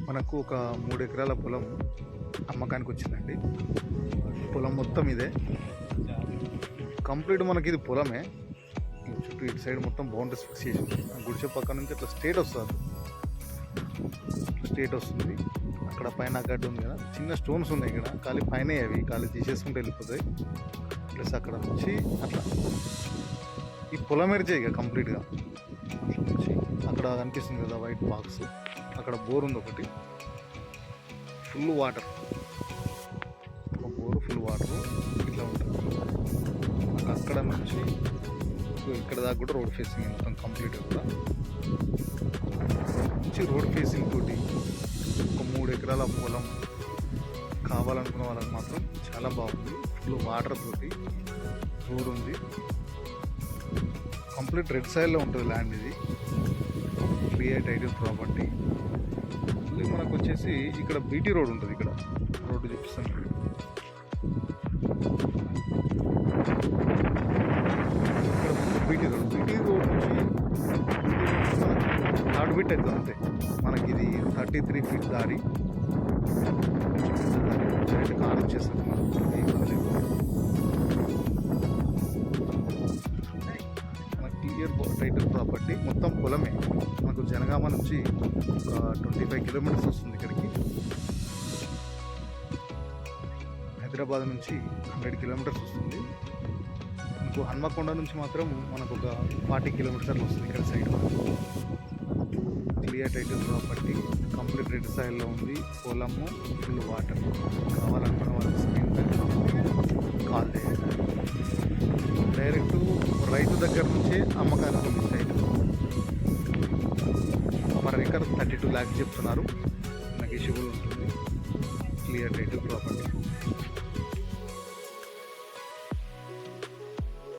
మనకు ఒక 3 ఎకరాల పొలం అమ్మకానికి వచ్చిందండి. పొలం మొత్తం ఇదే కంప్లీట్. మనకి ఇది పొలమే. చుట్టూ ఇటు సైడ్ మొత్తం బౌండరీస్ ఫిక్స్ చేసి గుడిసె పక్క నుంచి అట్లా స్ట్రేట్ వస్తుంది. అక్కడ పైన గడ్డి ఉంది కదా, చిన్న స్టోన్స్ ఉన్నాయి ఇక్కడ, ఖాళీ పైన అవి ఖాళీ తీసేసుకుంటూ వెళ్ళిపోతాయి. ప్లస్ అక్కడ నుంచి అట్లా ఈ పొలం ఎరిచే ఇక కంప్లీట్గా అట్లా నుంచి అక్కడ కనిపిస్తుంది కదా వైట్ బాక్స్, అక్కడ బోర్ ఉంది ఒకటి, ఫుల్ వాటర్, ఒక బోరు ఫుల్ వాటర్ ఇట్లా ఉంటుంది. అక్కడ నుంచి ఇక్కడ దాకా కూడా రోడ్ ఫేసింగ్ మొత్తం కంప్లీట్గా కూడా మంచి రోడ్ ఫేసింగ్ తోటి ఒక 3 ఎకరాల పొలం కావాలనుకున్న వాళ్ళకి మాత్రం చాలా బాగుంది. ఫుల్ వాటర్ తోటి రోడ్ ఉంది. కంప్లీట్ రెడ్ సైడ్లో ఉంటుంది ల్యాండ్. ఇది క్లియర్ టైటిల్ ప్రాపర్టీ. మళ్ళీ మనకు వచ్చేసి ఇక్కడ బీటీ రోడ్ ఉంటుంది. ఇక్కడ రోడ్డు చూపిస్తాను. ఇక్కడ బీటీ రోడ్ నుంచి మనకు థర్డ్ బిట్ అవుతుంది అంతే. మనకి ఇది 33 ఫీట్ దారి. డైరెక్ట్ కార్ వచ్చేస్తుంది. క్లియర్ టైటిల్ ప్రాపర్టీ, మొత్తం పొలమే. మనకు జనగామ నుంచి ఒక 25 కిలోమీటర్స్ వస్తుంది ఇక్కడికి. హైదరాబాద్ నుంచి 100 కిలోమీటర్స్ వస్తుంది. మనకు హన్మకొండ నుంచి మాత్రం మనకు ఒక 40 కిలోమీటర్లు వస్తుంది ఇక్కడ side. Clear title property, complete red సైడ్లో ఉంది. పొలము ఫుల్ వాటర్. కావాలనుకున్న వాళ్ళకి స్క్రీన్ పై కాల్ చేయండి. డైరెక్ట్ రైతు దగ్గర నుంచే అమ్మకానికి ఉంది సైట్. పర్ ఎకర్ 32 lakhs చెప్తున్నారు. నెగోషియబుల్ ఉంటుంది. Clear title property.